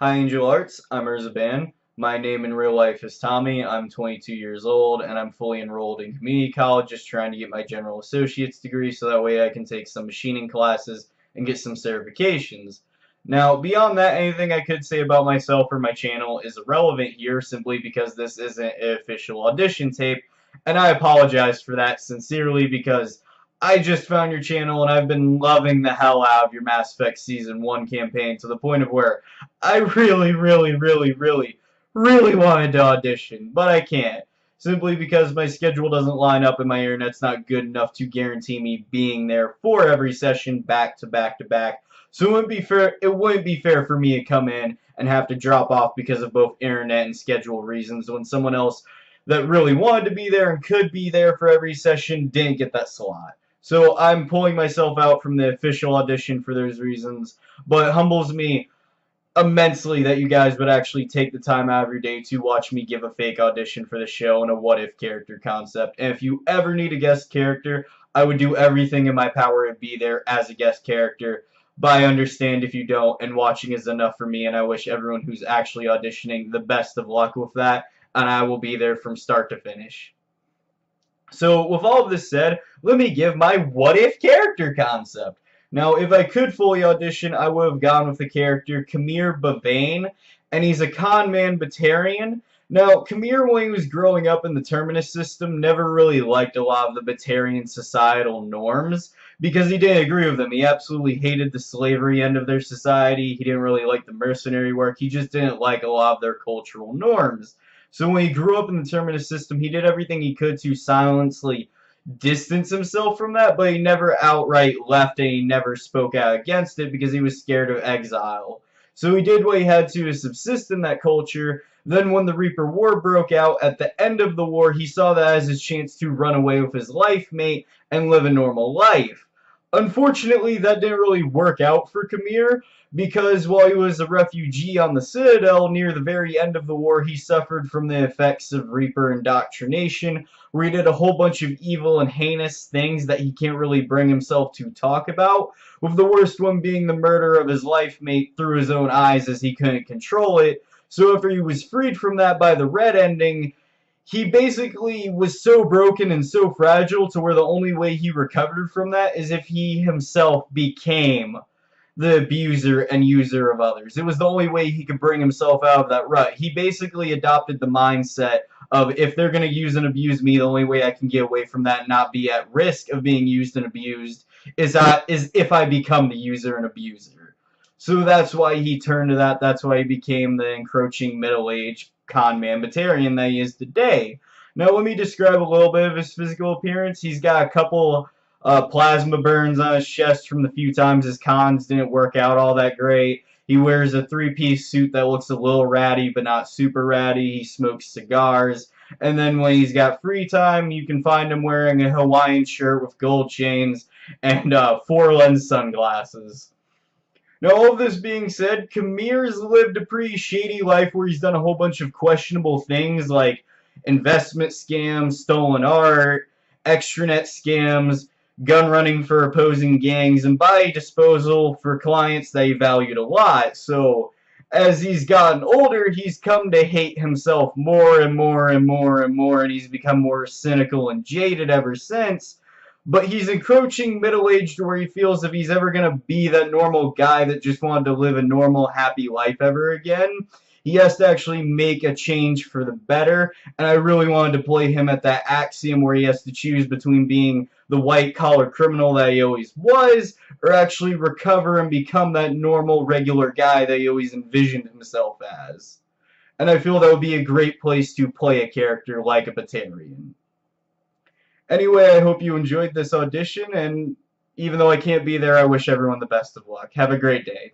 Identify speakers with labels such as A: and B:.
A: Hi Angelarts, I'm Urzaban. My name in real life is Tommy. I'm 22 years old and I'm fully enrolled in community college just trying to get my general associate's degree so that way I can take some machining classes and get some certifications. Now, beyond that, anything I could say about myself or my channel is irrelevant here simply because this isn't an official audition tape, and I apologize for that sincerely because I just found your channel and I've been loving the hell out of your Mass Effect Season 1 campaign to the point of where I really wanted to audition, but I can't. Simply because my schedule doesn't line up and my internet's not good enough to guarantee me being there for every session back to back to back. So it wouldn't be fair for me to come in and have to drop off because of both internet and schedule reasons when someone else that really wanted to be there and could be there for every session didn't get that slot. So I'm pulling myself out from the official audition for those reasons, but it humbles me immensely that you guys would actually take the time out of your day to watch me give a fake audition for the show and a what-if character concept. And if you ever need a guest character, I would do everything in my power to be there as a guest character. But I understand if you don't, and watching is enough for me, and I wish everyone who's actually auditioning the best of luck with that, and I will be there from start to finish. So, with all of this said, let me give my what-if character concept. Now, if I could fully audition, I would have gone with the character Kiamire Bavain, and he's a con man Batarian. Now, Kiamire, when he was growing up in the Terminus system, never really liked a lot of the Batarian societal norms, because he didn't agree with them. He absolutely hated the slavery end of their society, he didn't really like the mercenary work, he just didn't like a lot of their cultural norms. So when he grew up in the Terminus system, he did everything he could to silently distance himself from that, but he never outright left and he never spoke out against it because he was scared of exile. So he did what he had to subsist in that culture. Then when the Reaper War broke out, at the end of the war, he saw that as his chance to run away with his life mate and live a normal life. Unfortunately, that didn't really work out for Kiamire, because while he was a refugee on the Citadel, near the very end of the war, he suffered from the effects of Reaper indoctrination, where he did a whole bunch of evil and heinous things that he can't really bring himself to talk about, with the worst one being the murder of his life mate through his own eyes as he couldn't control it. So after he was freed from that by the red ending, he basically was so broken and so fragile to where the only way he recovered from that is if he himself became the abuser and user of others. It was the only way he could bring himself out of that rut. He basically adopted the mindset of, if they're going to use and abuse me, the only way I can get away from that and not be at risk of being used and abused is if I become the user and abuser. So that's why he turned to that. That's why he became the encroaching middle-aged con man Batarian that he is today. Now let me describe a little bit of his physical appearance. He's got a couple plasma burns on his chest from the few times his cons didn't work out all that great. He wears a three-piece suit that looks a little ratty but not super ratty. He smokes cigars. And then when he's got free time, you can find him wearing a Hawaiian shirt with gold chains and four-lens sunglasses. Now, all of this being said, Kiamire's lived a pretty shady life where he's done a whole bunch of questionable things like investment scams, stolen art, extranet scams, gun running for opposing gangs, and body disposal for clients that he valued a lot. So, as he's gotten older, he's come to hate himself more and more and more and more, and he's become more cynical and jaded ever since. But he's encroaching middle-aged where he feels if he's ever going to be that normal guy that just wanted to live a normal, happy life ever again, he has to actually make a change for the better. And I really wanted to play him at that axiom where he has to choose between being the white-collar criminal that he always was, or actually recover and become that normal, regular guy that he always envisioned himself as. And I feel that would be a great place to play a character like a Batarian. Anyway, I hope you enjoyed this audition, and even though I can't be there, I wish everyone the best of luck. Have a great day.